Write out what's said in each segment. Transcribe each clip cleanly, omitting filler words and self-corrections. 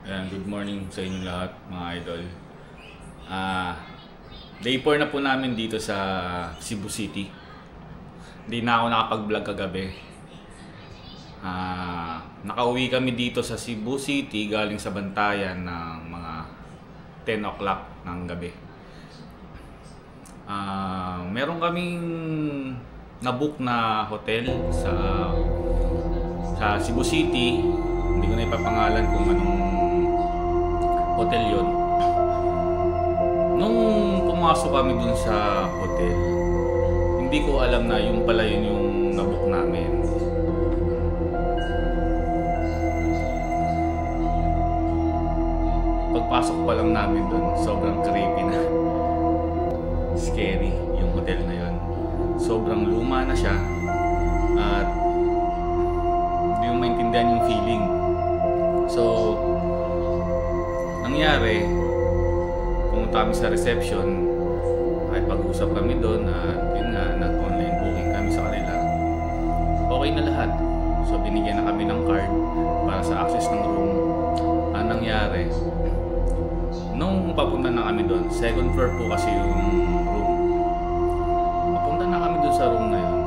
Ayan, good morning sa inyo lahat mga idol. Day 4 na po namin dito sa Cebu City. Hindi na ako nakapag-vlog kagabi. Nakauwi kami dito sa Cebu City galing sa Bantayan ng mga 10 o'clock ng gabi. Meron kaming na-book na hotel sa Cebu City. Hindi ko na ipapangalan kung anong hotel yon. Nung pumasok kami dun sa hotel, hindi ko alam na yung pala yun yung nabook namin. Pagpasok pa lang namin dun, sobrang creepy na. Scary yung hotel na yun. Sobrang luma na siya at hindi mo maintindihan yung feeling. So, nangyari, pumunta kami sa reception, ay pag-usap kami doon at yun nga, nag-online booking kami sa kanila. Okay na lahat. So, binigyan na kami ng card para sa access ng room. Ang nangyari, nung papunta na kami doon, second floor po kasi yung room. Papunta na kami doon sa room na yun.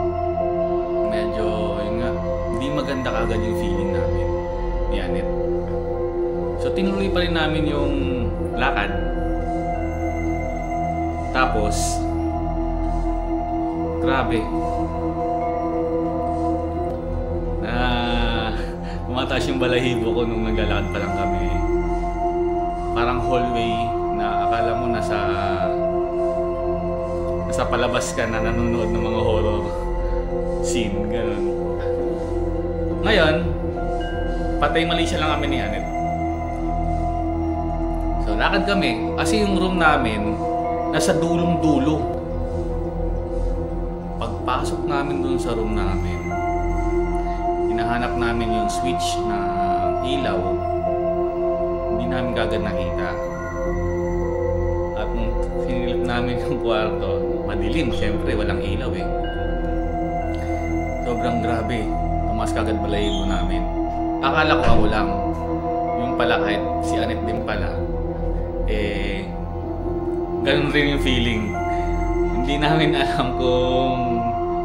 Medyo, yun nga, hindi maganda kaagad yung feeling namin. Yan it. So, tinuloy pa rin namin yung lakad. Tapos, grabe. Tumataas yung balahibo ko nung naglalakad pa lang kami. Parang hallway na akala mo nasa palabas ka na nanonood ng mga horror scene. Ganun. Ngayon, patay Malaysia lang kami ni Anet. So, lakad kami. Kasi yung room namin, nasa dulong-dulo. Pagpasok namin dun sa room namin, hinahanap namin yung switch na ilaw. Hindi namin kagad nakita. At nung sinilip namin yung kwarto, madilim. Siyempre, walang ilaw eh. Sobrang grabe. Tumaas kagad balahibo namin. Akala ko ako lang. Yung pala kahit si Anet din pala. Ganun rin yung feeling. Hindi namin alam kung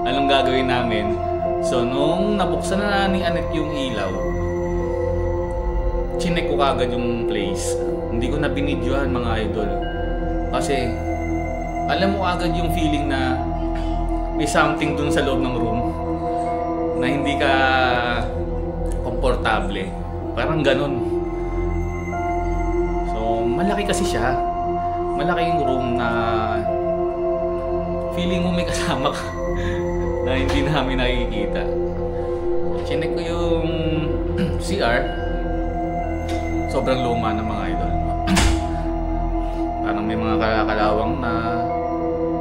anong gagawin namin. So, nung nabuksan na ni Anet yung ilaw, chinek ko kagad yung place. Hindi ko na binidyohan mga idol. Kasi, alam mo agad yung feeling na may something dun sa loob ng room na hindi ka komportable. Parang ganun. So, malaki kasi siya. Malaki yung room na feeling mo may kasama ka na hindi namin nakikita. Chinek ko yung CR. Sobrang luma ng mga idol. Parang may mga kalawang na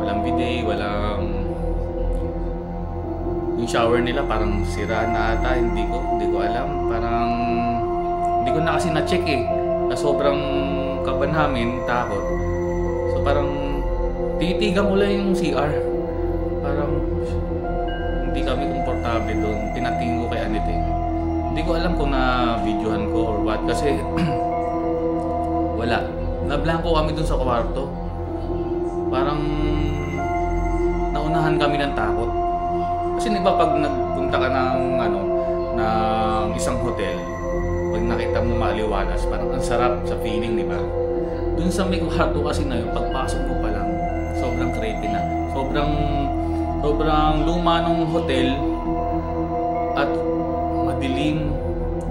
walang bidet, walang yung shower nila parang sira na ata, hindi ko alam. Parang hindi ko na kasi na-check eh. Na sobrang kaban namin, takot. So parang titigan ko lang yung CR. Parang hindi kami komportable doon. Pinatingin ko kay Anet eh. Hindi ko alam kung na-videohan ko or what kasi wala. Nablangko kami doon sa kwarto. Parang naunahan kami ng takot. Kasi diba pag nagpunta ka ng ng isang hotel, pag nakita mo maliwalas, parang ang sarap sa feeling, diba? Dun sa may kwarto kasi na yun, pagpasok mo pa lang, sobrang creepy na. Sobrang luma ng hotel at madilim.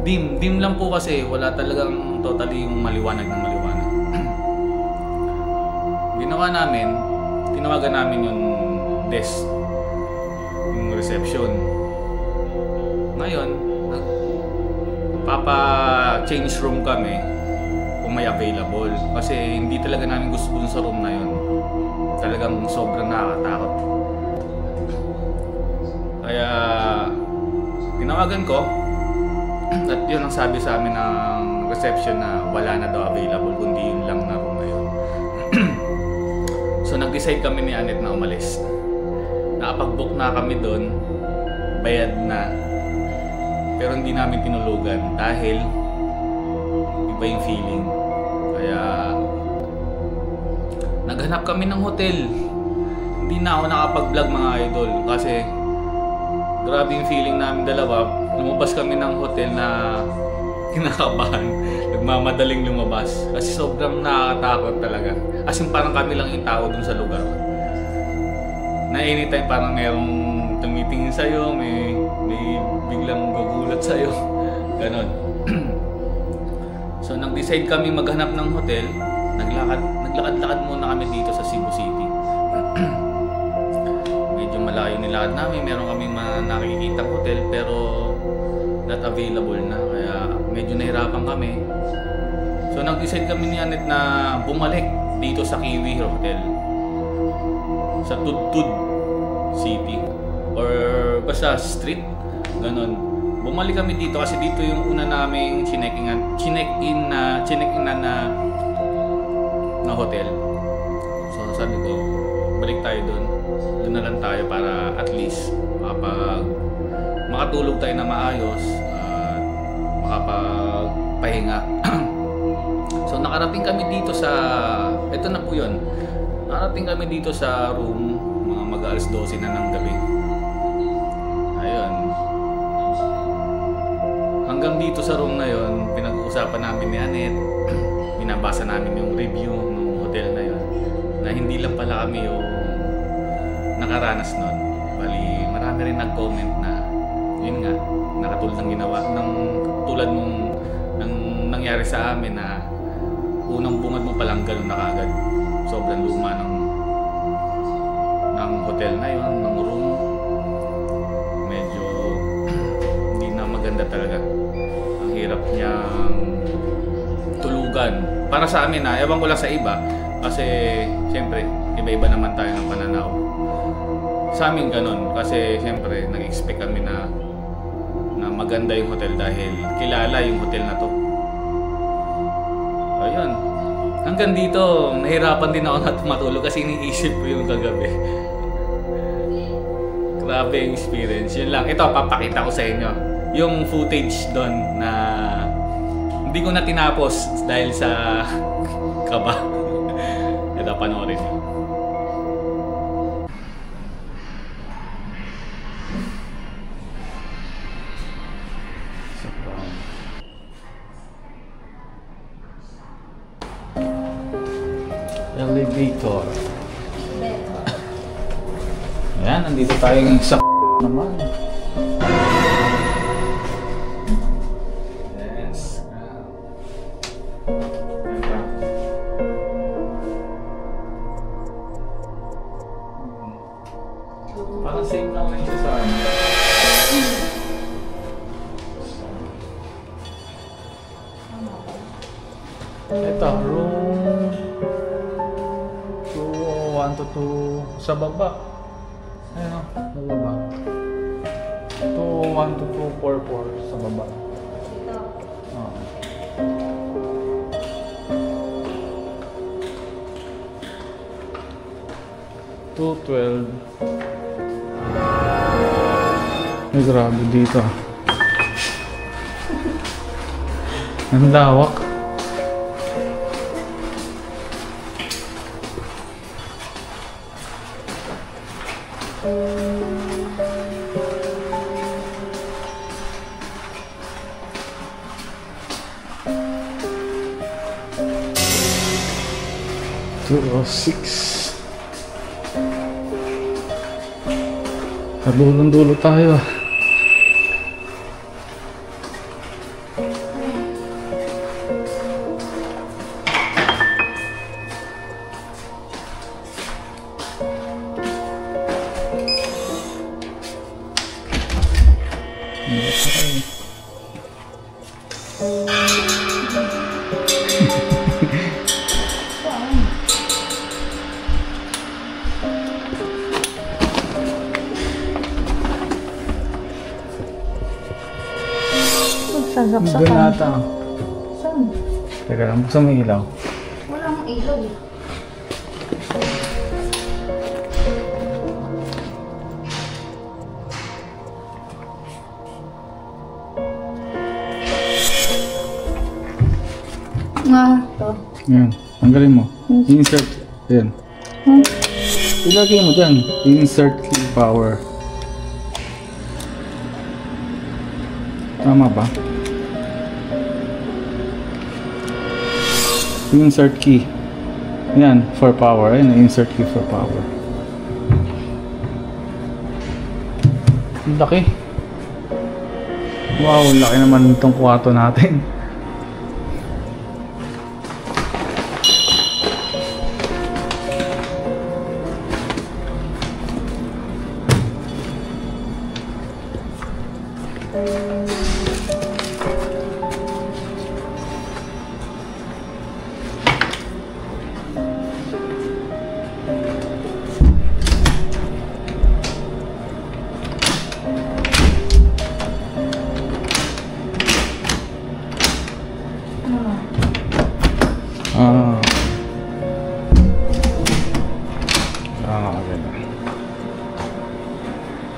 Dim lang po kasi wala talagang totally yung maliwanag ng maliwanag. Ginawa namin, tinawagan namin yung desk, yung reception. Ngayon, papa-change room kami kung may available. Kasi hindi talaga namin gusto dun sa room na yun. Talagang sobrang nakakatakot. Kaya, tinawagan ko. At yun ang sabi sa amin ng reception na wala na daw available, kundi yun lang na room na yun. So, nag-decide kami ni Anet na umalis. Nakapag-book na kami doon, bayad na. Pero hindi namin tinulugan dahil iba yung feeling. Kaya naghanap kami ng hotel. Hindi na ako nakapag-vlog mga idol kasi grabe yung feeling namin dalawa. Lumabas kami ng hotel na kinakabahan. Nagmamadaling lumabas kasi sobrang nakakatakot talaga. As in parang kami lang yung tao dun sa lugar. Na anytime parang merong tumitingin sa'yo, may biglang gugulat sa'yo. Ganon. So nag-decide kami maghanap ng hotel. Naglakad-lakad muna kami dito sa Cebu City. Medyo malayo nilakad namin. Meron kami nakikitang hotel pero not available na. Kaya medyo nahirapan kami. So nag-decide kami ni Anet na bumalik dito sa Kiwi Hotel. Sa Tudtud City. Or basta street. Ganon. Bumalik kami dito kasi dito yung una naming chinek-in na hotel. So sabi ko, balik tayo doon. Doon na lang tayo para at least makatulog tayo na maayos at makapagpahinga. So nakarating kami dito sa, ito na po yun. Nakarating kami dito sa room mga mag-alas 12 na ng gabi. Ayun. Hanggang dito sa room na yon, pinag-uusapan namin ni Anet. Binabasa namin yung review ng hotel na yon. Na hindi lang pala kami yung nakaranas nun. Bali, marami rin nag-comment na yun nga, nakatulad ng ginawa tulad nung nangyari sa amin na unang bungad mo palang ganun na kagad. Sobrang luma ng hotel na yon, ng room. Medyo hindi na maganda talaga. Ang hirap niyang tulugan. Para sa amin na, ewan ko lang sa iba kasi siyempre iba-iba naman tayo ng pananaw. Sa amin ganun kasi siyempre nag-expect kami na maganda yung hotel dahil kilala yung hotel na to. Ayun. Hanggang dito, nahirapan din ako na matulog kasi iniisip ko yung kagabi. Grabe yung experience. Yun lang. Ito, papakita ko sa inyo. Yung footage doon na hindi ko na tinapos dahil sa kaba. Ito, panoorin nyo. Elevator. Ayan, nandito tayo ng sa naman. Yes. Parang same lang na yung sa amin. Ito, room 1 to 2 sa baba. Ayun o, sa baba. 1 to 244 sa baba. Dito. Oo. $212. Ay, grabe dito. Ang lawak. $206. Sa dulong-dulo tayo. Sasaksakan. Doon nata. Saan? Teka lang, buksan mo yung ilaw. Walang ilaw eh. Nga, ito. Yan. Tanggalin mo. Insert. Yan. Hmm? Ilagay mo dyan. Insert key power. Tama ba? Insert key. Yan. For power. Ayan. Insert key for power. Ang laki. Wow. Laki naman itong kwarto natin.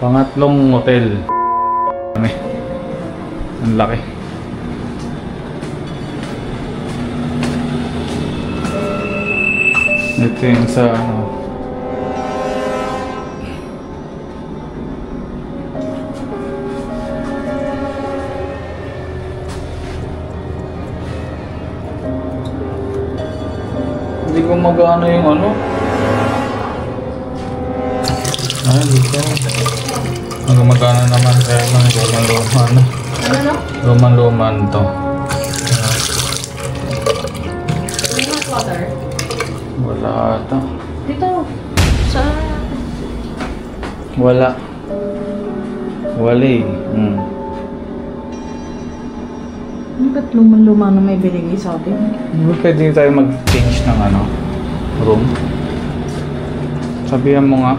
Pangatlong hotel. Ang laki. Ito yung sa ano. Hindi ko magano yung ano. Ay, dito. Magana naman kaya ng luman-luman. Ano no? Luman-luman to. Hot water. Wala ata. Dito. Sa... Wala. Wala eh. Ba't luman-luma na may binigay sa atin? Pwede tayo mag-change ng ano, room. Sabihan mo nga.